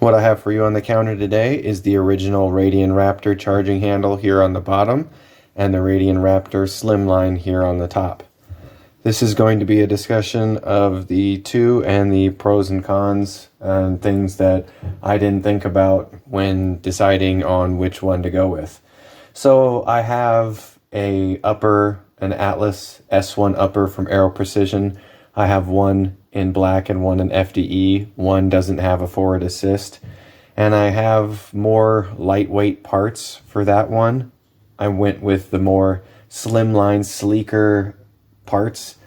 What I have for you on the counter today is the original Radian Raptor charging handle here on the bottom and the Radian Raptor Slimline here on the top. This is going to be a discussion of the two and the pros and cons and things that I didn't think about when deciding on which one to go with. So I have an Atlas S1 upper from Aero Precision. I have one in black and one in FDE. One doesn't have a forward assist. And I have more lightweight parts for that one. I went with the more slimline, sleeker parts.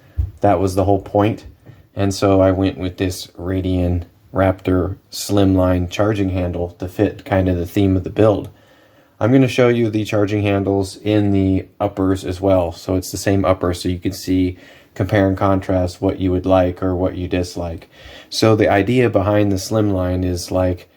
That was the whole point. And so I went with this Radian Raptor slimline charging handle to fit kind of the theme of the build. I'm going to show you the charging handles in the uppers as well. So it's the same upper, so you can see, compare and contrast what you would like or what you dislike. So the idea behind the slimline is like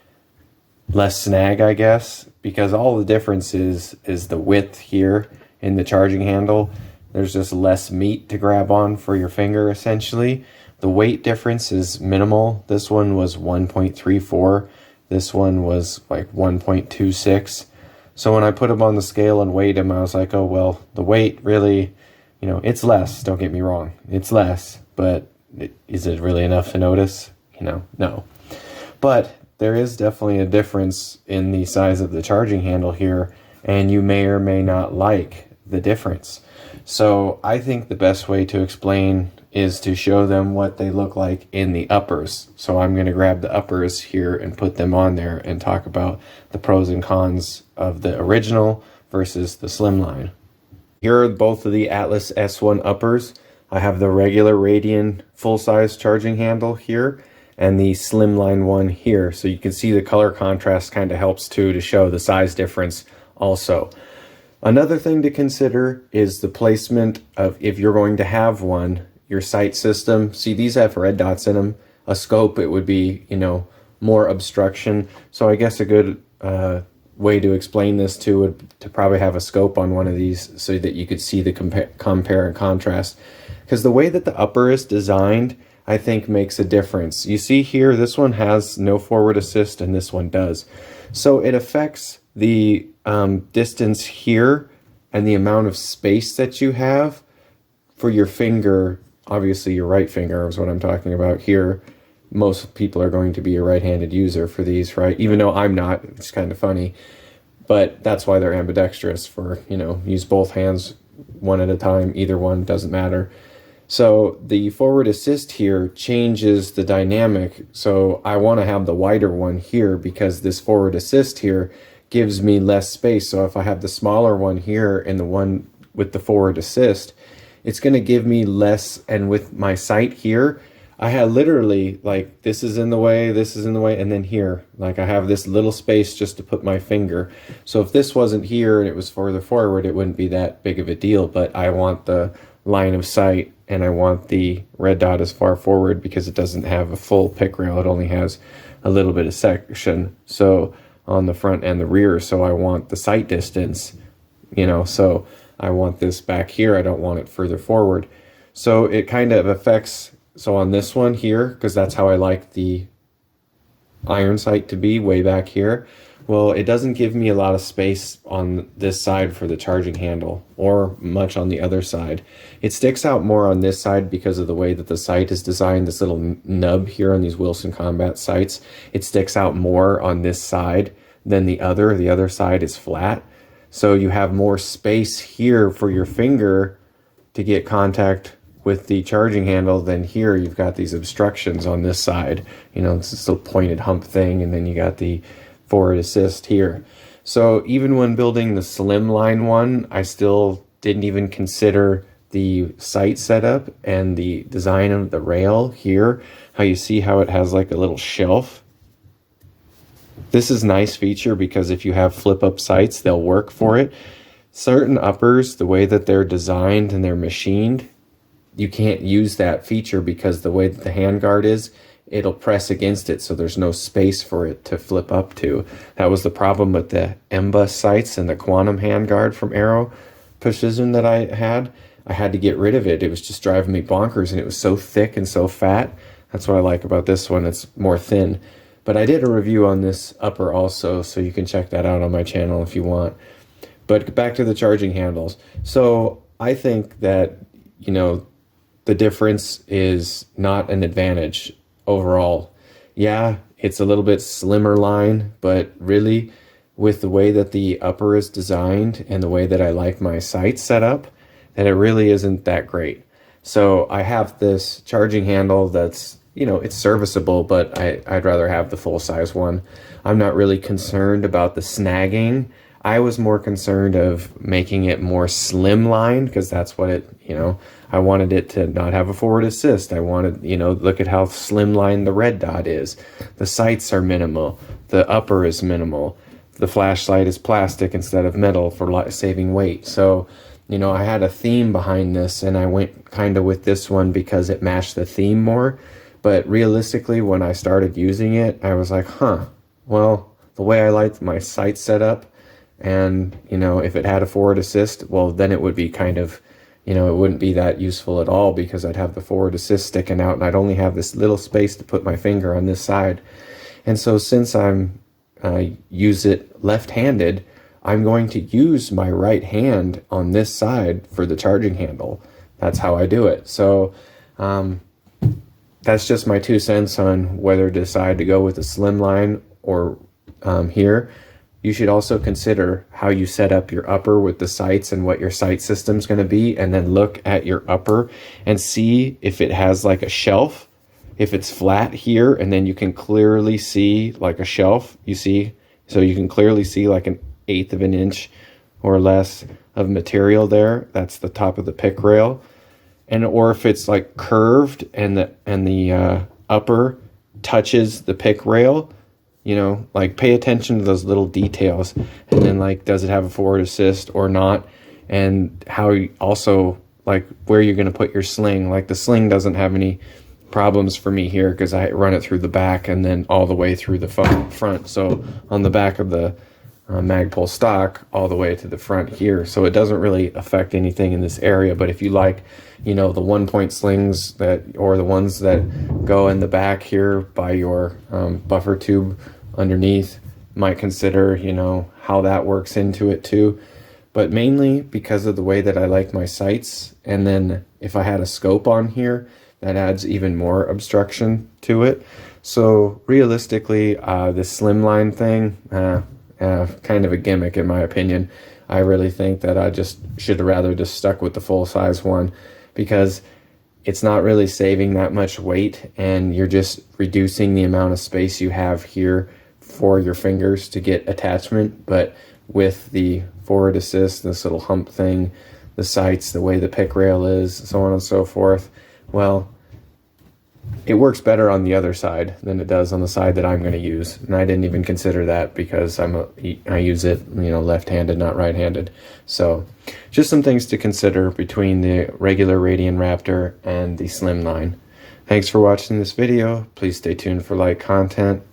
less snag, I guess, because all the difference is the width here in the charging handle. There's just less meat to grab on for your finger, essentially. The weight difference is minimal. This one was 1.34. This one was like 1.26. So when I put them on the scale and weighed them, I was like, oh, well, the weight really, it's less. Don't get me wrong. It's less, but is it really enough to notice? No. But there is definitely a difference in the size of the charging handle here, and you may or may not like the difference. So I think the best way to explain is to show them what they look like in the uppers. So I'm going to grab the uppers here and put them on there and talk about the pros and cons of the original versus the slimline. Here are both of the Atlas S1 uppers. I have the regular Radian full-size charging handle here and the slimline one here. So you can see the color contrast kind of helps too to show the size difference also. Another thing to consider is the placement of, if you're going to have one, your sight system. See, these have red dots in them. A scope, it would be, more obstruction. So I guess a good way to explain this too would to probably have a scope on one of these so that you could see the compare and contrast. Because the way that the upper is designed, I think makes a difference. You see here, this one has no forward assist and this one does. So it affects the distance here and the amount of space that you have for your finger. Obviously your right finger is what I'm talking about here. Most people are going to be a right-handed user for these, right? Even though I'm not. It's kind of funny, but that's why they're ambidextrous, for use both hands one at a time. Either one, doesn't matter. So the forward assist here changes the dynamic. So I want to have the wider one here because this forward assist here gives me less space. So if I have the smaller one here and the one with the forward assist, it's going to give me less. And with my sight here, I had literally like, this is in the way, and then here, like I have this little space just to put my finger. So if this wasn't here and it was further forward, it wouldn't be that big of a deal. But I want the line of sight and I want the red dot as far forward because it doesn't have a full pick rail. It only has a little bit of section. So on the front and the rear. So I want the sight distance, so I want this back here. I don't want it further forward. So it kind of affects, so on this one here, because that's how I like the iron sight to be, way back here. Well, it doesn't give me a lot of space on this side for the charging handle or much on the other side. It sticks out more on this side because of the way that the sight is designed, this little nub here on these Wilson Combat sights. It sticks out more on this side than the other. The other side is flat. So you have more space here for your finger to get contact with the charging handle than here. You've got these obstructions on this side. It's this little pointed hump thing, and then you got the forward assist here. So even when building the slimline one, I still didn't even consider the sight setup and the design of the rail here. How you see how it has like a little shelf. This is a nice feature because if you have flip up sights, they'll work for it. Certain uppers, the way that they're designed and they're machined, you can't use that feature because the way that the handguard is, it'll press against it, so there's no space for it to flip up to. That was the problem with the MBUS sights and the Quantum handguard from Aero Precision that I had. I had to get rid of it. It was just driving me bonkers, and it was so thick and so fat. That's what I like about this one. It's more thin. But I did a review on this upper also, so you can check that out on my channel if you want. But back to the charging handles. So I think that, you know, the difference is not an advantage overall. Yeah, it's a little bit slimmer line, but really with the way that the upper is designed and the way that I like my sights set up, that it really isn't that great. So I have this charging handle that's, you know, it's serviceable, but I'd rather have the full size one. I'm not really concerned about the snagging. I was more concerned of making it more slimline, because that's what it, you know, I wanted it to not have a forward assist. I wanted, you know, look at how slimline the red dot is. The sights are minimal. The upper is minimal. The flashlight is plastic instead of metal for saving weight. So, you know, I had a theme behind this, and I went kind of with this one because it matched the theme more. But realistically, when I started using it, I was like, well, the way I liked my sight set up, and, you know, if it had a forward assist, well, then it would be kind of, you know, it wouldn't be that useful at all, because I'd have the forward assist sticking out and I'd only have this little space to put my finger on this side. And so since I use it left-handed, I'm going to use my right hand on this side for the charging handle. That's how I do it. So that's just my 2 cents on whether to decide to go with a slim line or here. You should also consider how you set up your upper with the sights and what your sight system's going to be, and then look at your upper and see if it has like a shelf, if it's flat here, and then you can clearly see like a shelf, you see, so you can clearly see like an 1/8 of an inch or less of material there. That's the top of the pick rail. And or if it's like curved and the upper touches the pick rail, you know, like pay attention to those little details. And then like, does it have a forward assist or not? And how you also, like, where you're going to put your sling. Like the sling doesn't have any problems for me here because I run it through the back and then all the way through the front. So on the back of the Magpul stock all the way to the front here. So it doesn't really affect anything in this area. But if you like, you know, the 1-point slings that, or the ones that go in the back here by your buffer tube underneath, might consider, you know, how that works into it too. But mainly because of the way that I like my sights. And then if I had a scope on here, that adds even more obstruction to it. So realistically, the slimline thing, kind of a gimmick in my opinion. I really think that I just should have rather just stuck with the full size one, because it's not really saving that much weight, and you're just reducing the amount of space you have here for your fingers to get attachment. But with the forward assist, this little hump thing, the sights, the way the pick rail is, so on and so forth, well, it works better on the other side than it does on the side that I'm going to use. And I didn't even consider that because I use it, you know, left-handed, not right-handed. So just some things to consider between the regular Radian Raptor and the Slimline. Thanks for watching this video. Please stay tuned for light content.